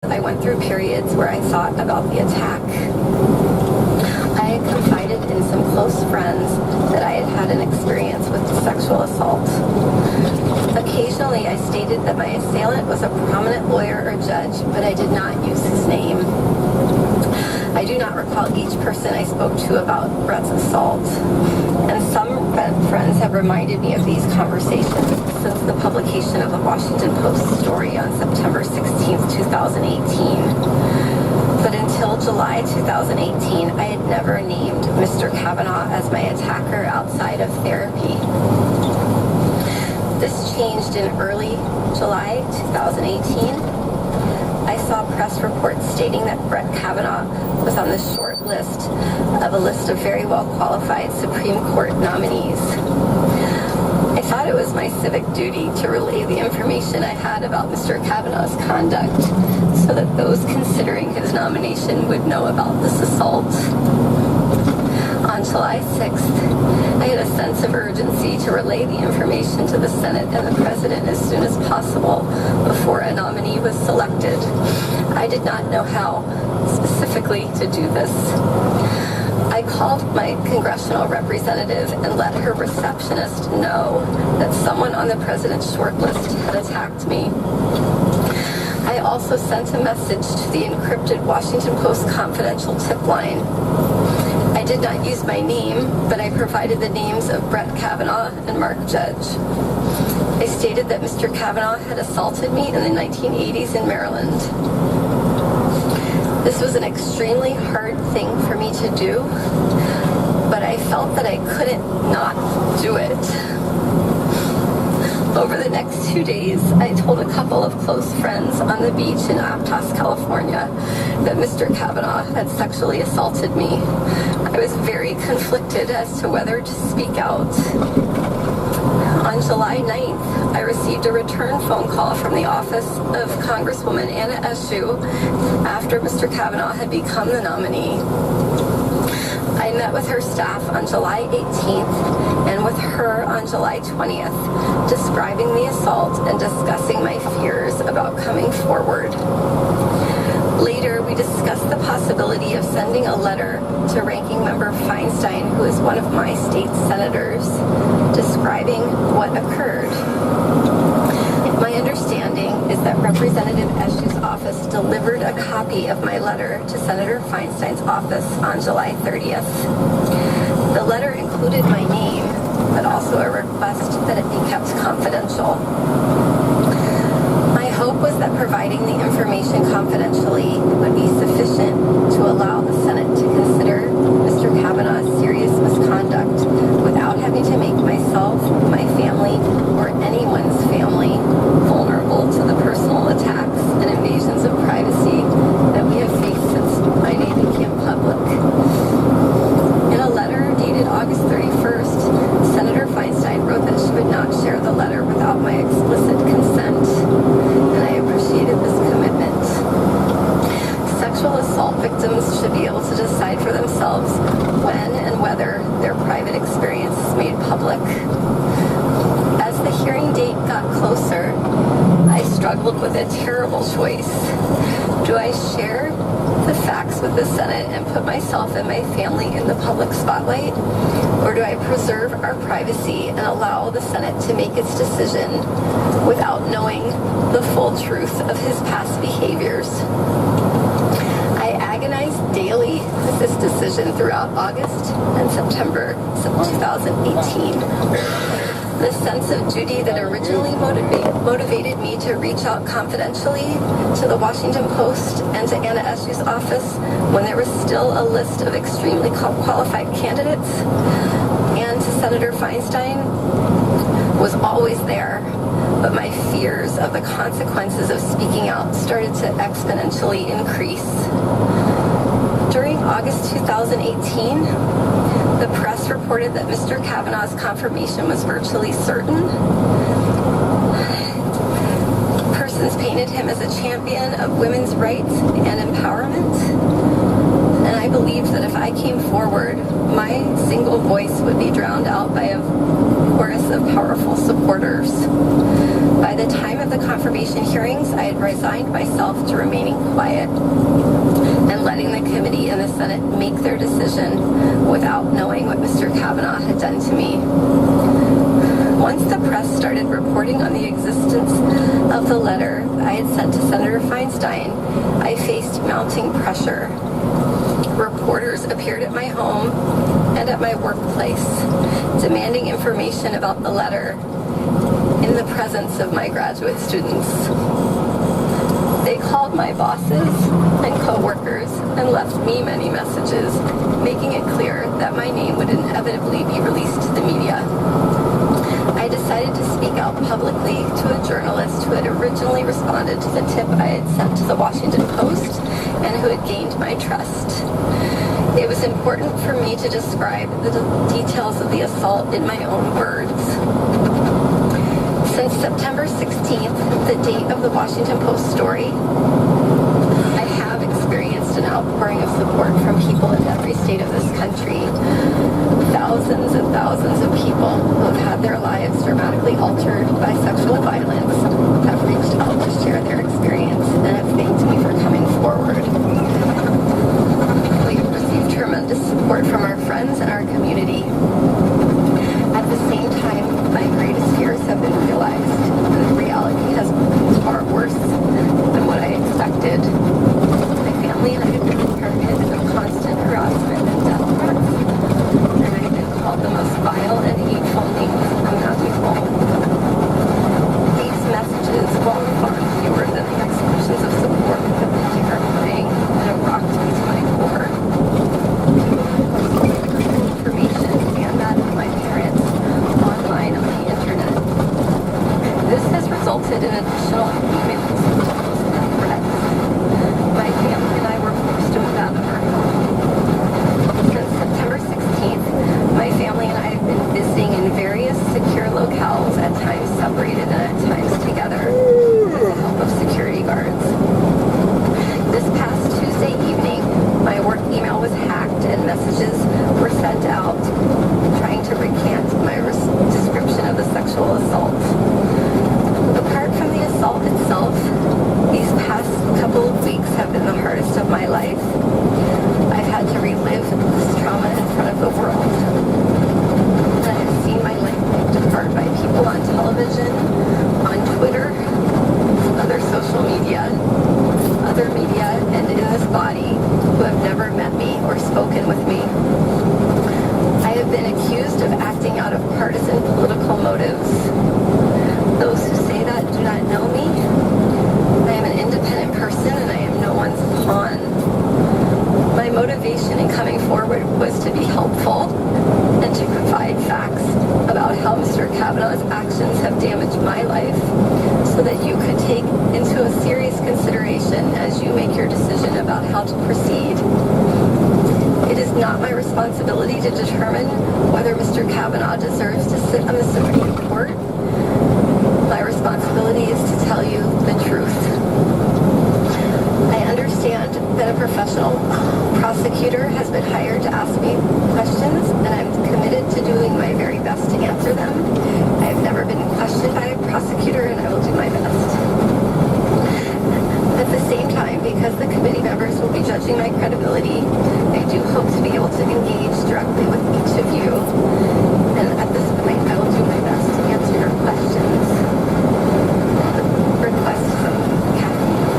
I went through periods where I thought about the attack. I had confided in some close friends that I had had an experience with sexual assault. Occasionally, I stated that my assailant was a prominent lawyer or judge, but I did not use his name. I do not recall each person I spoke to about Brett's assault, and some friends have reminded me of these conversations since the publication of the Washington Post story on September 16, 2018. But until July 2018, I had never named Mr. Kavanaugh as my attacker outside of therapy. This changed in early July 2018. I saw press reports stating that Brett Kavanaugh was on the short list of a list of very well-qualified Supreme Court nominees. I thought it was my civic duty to relay the information I had about Mr. Kavanaugh's conduct so that those considering his nomination would know about this assault. On July 6th, I had a sense of urgency to relay the information to the Senate and the President as soon as possible before a nominee was selected. I did not know how specifically to do this. I called my congressional representative and let her receptionist know that someone on the President's shortlist had attacked me. I also sent a message to the encrypted Washington Post confidential tip line. I did not use my name, but I provided the names of Brett Kavanaugh and Mark Judge. I stated that Mr. Kavanaugh had assaulted me in the 1980s in Maryland. This was an extremely hard thing for me to do, but I felt that I couldn't not do it. Over the next 2 days, I told a couple of close friends on the beach in Aptos, California, that Mr. Kavanaugh had sexually assaulted me. I was very conflicted as to whether to speak out. On July 9th, I received a return phone call from the office of Congresswoman Anna Eshoo after Mr. Kavanaugh had become the nominee. I met with her staff on July 18th and with her on July 20th, describing the assault and discussing my fears about coming forward. Later, we discussed the possibility of sending a letter to Ranking Member Feinstein, who is one of my state senators, describing what occurred. My understanding is that Representative Eshoo's office delivered a copy of my letter to Senator Feinstein's office on July 30th. The letter included my name, but also a request that it be kept confidential. My hope was that providing the information confidentially would be sufficient to allow the Senate to consider Mr. Kavanaugh's serious misconduct without having to make myself, my family, or anyone's family vulnerable to the personal attacks and invasions of privacy that we have faced since my name became public. In a letter dated August 31st, Senator Feinstein wrote that she would not share the letter without my explicit consent, and I appreciated this commitment. Sexual assault victims should be able to decide for themselves when and whether their private experience is made public. As the hearing date got closer, I struggled with a terrible choice. Do I share the facts with the Senate and put myself and my family in the public spotlight? Or do I preserve our privacy and allow the Senate to make its decision without knowing the full truth of his past behaviors? I agonized daily with this decision throughout August and September of 2018. The sense of duty that originally motivated me to reach out confidentially to the Washington Post and to Anna Eshoo's office when there was still a list of extremely qualified candidates, and to Senator Feinstein was always there, but my fears of the consequences of speaking out started to exponentially increase. During August 2018, the press reported that Mr. Kavanaugh's confirmation was virtually certain. Persons painted him as a champion of women's rights and empowerment. And I believed that if I came forward, my single voice would be drowned out by a chorus of powerful supporters. By the time of the confirmation hearings, I had resigned myself to remaining quiet and letting the committee and the Senate make their decision without knowing what Mr. Kavanaugh had done to me. Once the press started reporting on the existence of the letter I had sent to Senator Feinstein, I faced mounting pressure. Reporters appeared at my home and at my workplace, demanding information about the letter in the presence of my graduate students. They called my bosses and co-workers and left me many messages, making it clear that my name would inevitably be released to the media. I decided to speak out publicly to a journalist who had originally responded to the tip I had sent to the Washington Post and who had gained my trust. It was important for me to describe the details of the assault in my own words. Since September 16th, the date of the Washington Post story, I have experienced an outpouring of support from people in every state of this country. Thousands and thousands of people who have had their lives dramatically altered by sexual violence have reached out to share their experience and have thanked me for coming forward. We have received tremendous support from our friends and our community. At the same time, my greatest fears have been realized, and the reality has been far worse than what I expected. My family and I have been targeted of constant harassment and death threats, and I have been called the most vile and hateful names imaginable. These messages, while far fewer than the expressions of support, have been terrifying and have rocked me to my core. Information and that of my parents online on the internet. This has resulted in additional emails, calls, and threats. My family and I were forced to move out of our home. Since September 16th, my family and I have been visiting in various secure locales, at times separated and at times together, with the help of security guards. This past Tuesday evening, my work email was hacked and messages were sent out trying to recant my description of the sexual assault. Apart from the assault itself, these past couple of weeks have been the hardest of my life. I've had to relive this trauma in front of the world. I have seen my life ripped apart by people on television, on Twitter, other social media, other media, and in this body who have never met me or spoken with me. I have been accused of acting out of partisan political motives. Those who say that do not know me. I am an independent person and I am no one's pawn. My motivation in coming forward was to be helpful and to provide facts about how Mr. Kavanaugh's actions have damaged my life so that you could take into a serious consideration as you make your decision about how to proceed. It is not my responsibility to determine whether Mr. Kavanaugh deserves to sit on the Supreme Court. My responsibility is to tell you the truth. I understand that a professional prosecutor has been hired to ask me questions, and I'm committed to doing my very best to answer them. I have never been questioned by a prosecutor, and I will do my best. At the same time, because the committee members will be judging my credibility, I do hope to be able to engage directly with each of you. And at this point, I will do my best to answer your questions. Request some caffeine.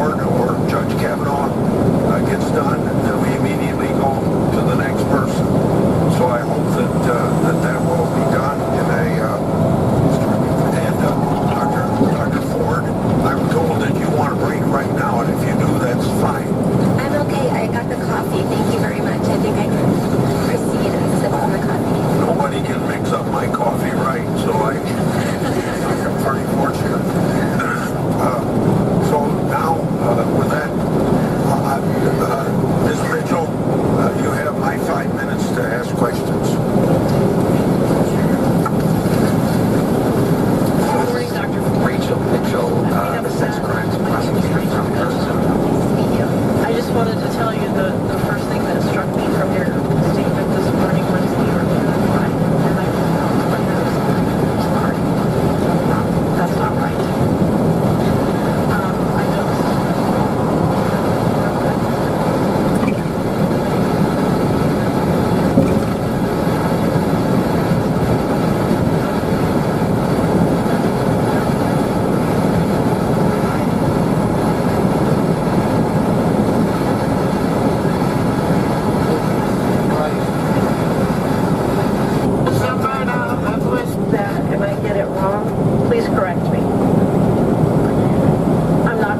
Ford or Judge Kavanaugh gets done, then we immediately go to the next person. So I hope that will be done in Dr. Ford, I'm told that you want a break right now, and if you do, that's fine. I'm okay. I got the coffee. Thank you very much. I think I can proceed and sip on the coffee. Nobody can mix up my coffee right, so I'm pretty fortunate. So now, with that, Ms. Mitchell, you have my 5 minutes to ask questions. Good morning, Dr. Rachel Mitchell, the sex crimes prosecutor from Arizona. I just wanted to tell you the first thing that struck me from your statement this morning was the reply. And I sorry. That's not right. I noticed.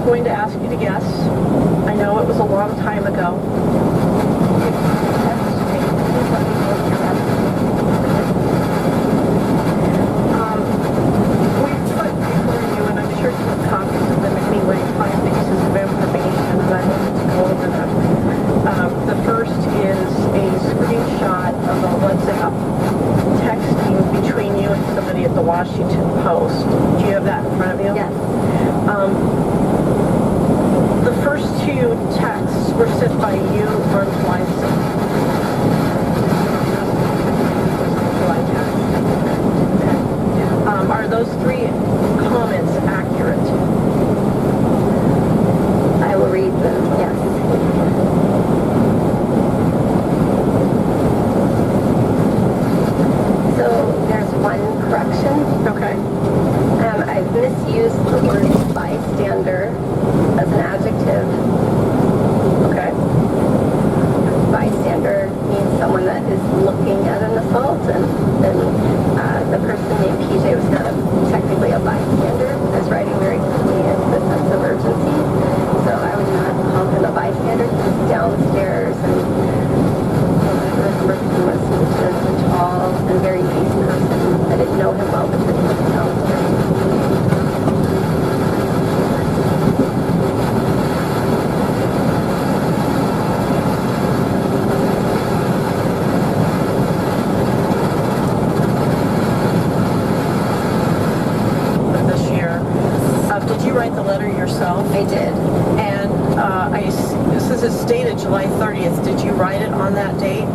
Going to ask you to guess. I know it was a long time ago. We've put before you, and I'm sure you have copies of them anyway, 5 pieces of information, and I wanted to go over them. The first is a screenshot of a WhatsApp texting between you and somebody at the Washington Post. Do you have that in front of you? Yes. The first 2 texts were sent by you on July 6th. Are those 3 comments accurate? I will read them, yes. So there's one correction. Okay. I've misused the word bystander as an adjective. Okay. Bystander means someone that is looking at an assault, and the person named PJ was not technically a bystander. I was writing very quickly into the sense of urgency, so I would not call him a bystander. He was downstairs, and I remember he was a tall and very nice person. I didn't know him well, but he was downstairs. Yourself? I did. And since it's dated July 30th, did you write it on that date?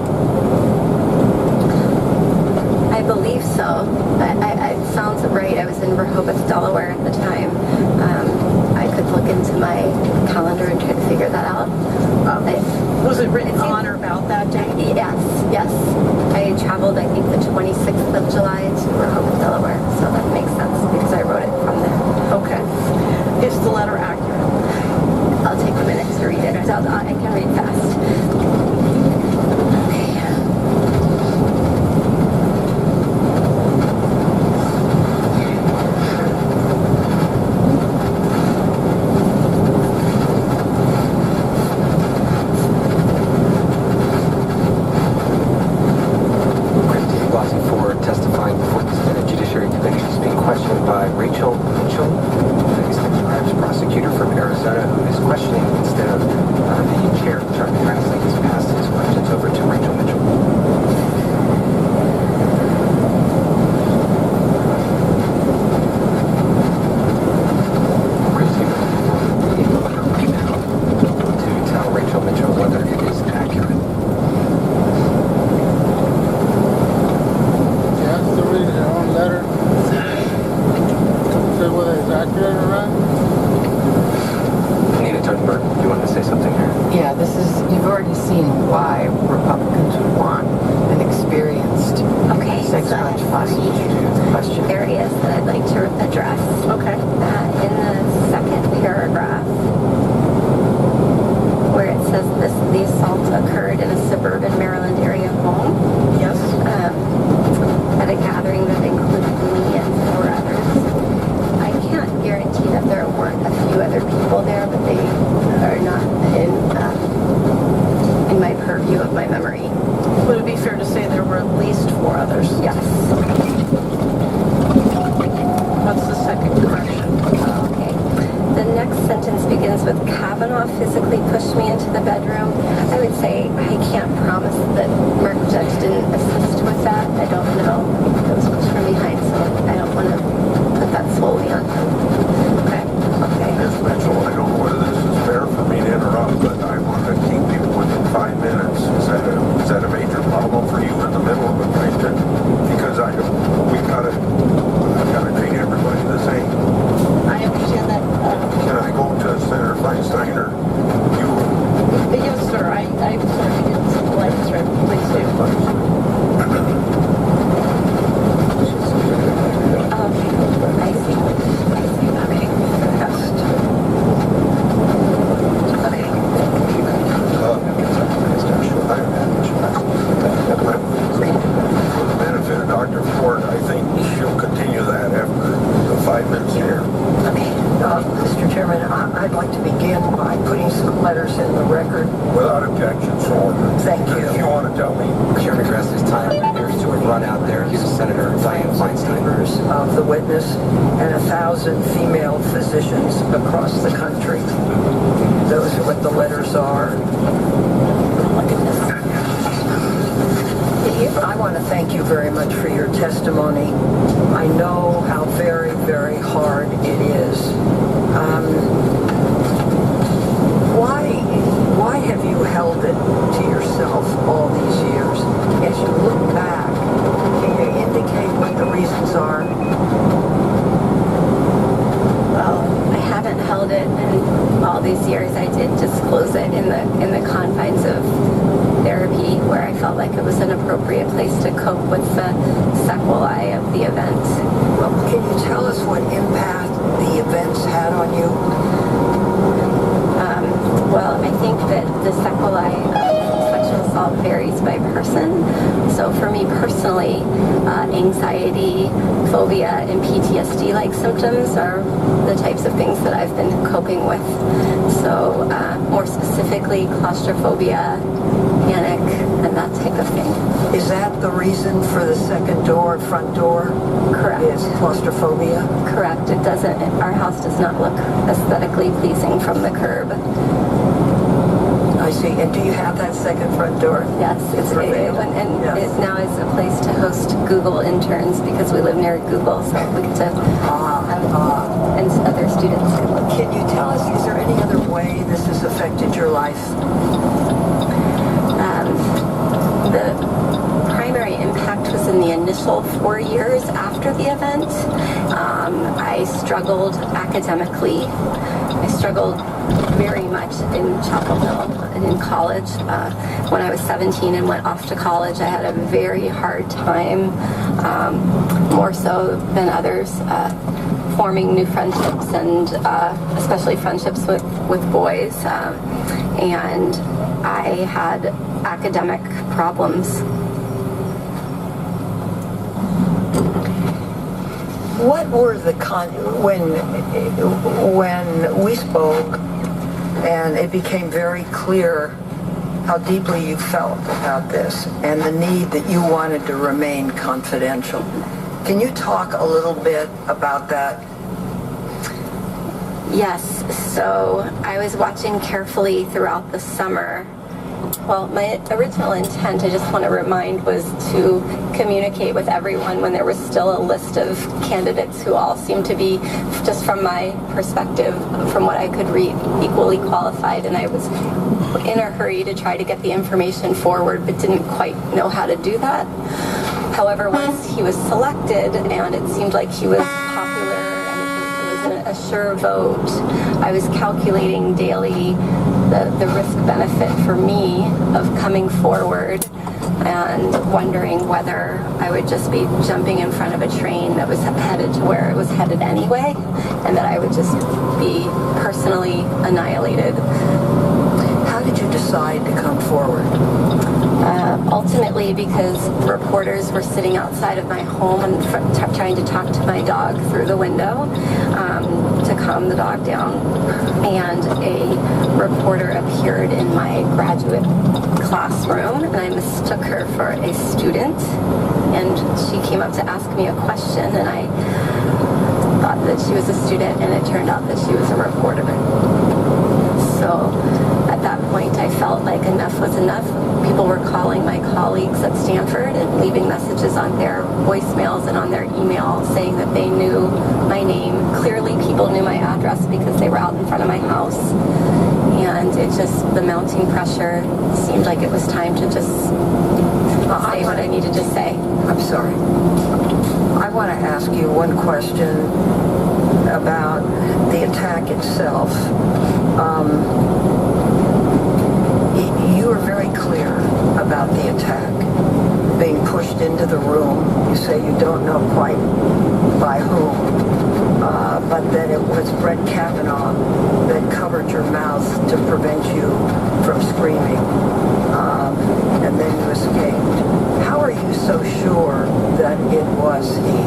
I believe so. It sounds right. I was in Rehoboth, Delaware at the time. I could look into my calendar and try to figure that out. Was it written on or about that date? Yes. I traveled, I think, the 26th of July to Rehoboth, Delaware. So that makes sense because I wrote it from there. Okay. Is the letter accurate? I'll take a minute to read it. I can read fast. Okay. Testifying before the Senate Judiciary Committee is being questioned by Rachel Mitchell, the sex crimes prosecutor from Arizona, who is questioning instead of the chair trying to translate his past his questions over to Rachel Mitchell. To tell Rachel Mitchell whether it is accurate. Letter say whether it's accurate or not. Nina Turnberg, you wanted to say something here? Yeah, you've already seen why Republicans would want an experienced sex crimes prosecutor. Question areas that I'd like to address. Okay. In the second paragraph, conversations with Kavanaugh physically pushed me into the bedroom. I would say I can't promise that Mark Judge didn't assist with that. I don't know. It was pushed from behind, so I don't want to put that solely on him. Okay. Okay. Ms. Mitchell, I don't know whether this is fair for me to interrupt, but I want to keep you within 5 minutes. Is that a major problem for you in the middle of a question? Because I've got to treat everybody the same. I understand that. Can I go to Senator Feinstein or you? Yes, sir. I'm sorry to get some lights right. Please do. I see. Okay. For the benefit of Dr. Ford, I think she'll continue that after the 5 minutes here. Okay. Mr. Chairman, I'd like to begin by putting some letters in the record. Without objection, so ordered. Thank you. If you want to tell me. Chairman addressed this time appears to have run out there. Here's Senator Dianne Feinstein. Members of the witness and 1,000 female physicians across the country. Those are what the letters are. Look at this. I want to thank you very much for your testimony. I know how very, very hard it is. Why have you held it to yourself all these years? As you look back, can you indicate what the reasons are? Well, I haven't held it in all these years. I did disclose it in the confines of therapy, where I felt like it was an appropriate place to cope with the sequelae of the event. Well, can you tell us what impact the events had on you? Well, I think that the sequelae of sexual assault varies by person. So for me personally, anxiety, phobia, and PTSD-like symptoms are the types of things that I've been coping with. So more specifically, claustrophobia, panic, and that type of thing. Is that the reason for the second door, front door? Correct. Is claustrophobia? Correct. It doesn't. Our house does not look aesthetically pleasing from the curb. I see. And do you have that second front door? Yes, it's For and yes. it now is a place to host Google interns because we live near Google, so we get to and other students can look. Can you tell us, is there any other way this has affected your life? The primary impact was in the initial 4 years after the event. I struggled academically. I struggled very much in Chapel Hill and in college. When I was 17 and went off to college, I had a very hard time, more so than others, forming new friendships and especially friendships with boys. And I had academic problems. What were the when we spoke and it became very clear how deeply you felt about this and the need that you wanted to remain confidential? Can you talk a little bit about that? Yes, so I was watching carefully throughout the summer. Well, my original intent, I just want to remind, was to communicate with everyone when there was still a list of candidates who all seemed to be, just from my perspective, from what I could read, equally qualified. And I was in a hurry to try to get the information forward, but didn't quite know how to do that. However, once he was selected and it seemed like he was popular and it was a sure vote, I was calculating daily the risk-benefit for me of coming forward and wondering whether I would just be jumping in front of a train that was headed to where it was headed anyway, and that I would just be personally annihilated. How did you decide to come forward? Ultimately, because reporters were sitting outside of my home and trying to talk to my dog through the window to calm the dog down. And a reporter appeared in my graduate classroom, and I mistook her for a student. And she came up to ask me a question, and I thought that she was a student, and it turned out that she was a reporter. was enough. People were calling my colleagues at Stanford and leaving messages on their voicemails and on their email saying that they knew my name. Clearly, people knew my address because they were out in front of my house. And it just, the mounting pressure seemed like it was time to just say what I needed to say. I'm sorry. I want to ask you one question about the attack itself. You were very clear about the attack being pushed into the room. You say you don't know quite by whom, but that it was Brett Kavanaugh that covered your mouth to prevent you from screaming, and then you escaped. How are you so sure that it was he?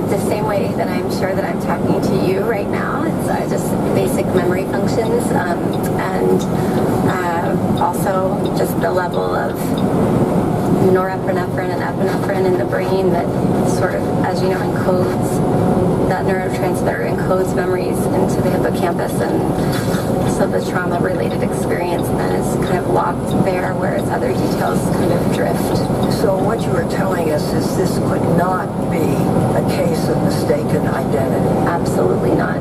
The same way that I'm sure that I'm talking to you right now. It's just basic memory functions, and also just the level of norepinephrine and epinephrine in the brain that sort of, as you know, encodes, that neurotransmitter encodes memories into the hippocampus, and so the trauma-related experience then is kind of locked there, whereas other details kind of drift. So what you were telling us is this could not be a case of mistaken identity. Absolutely not.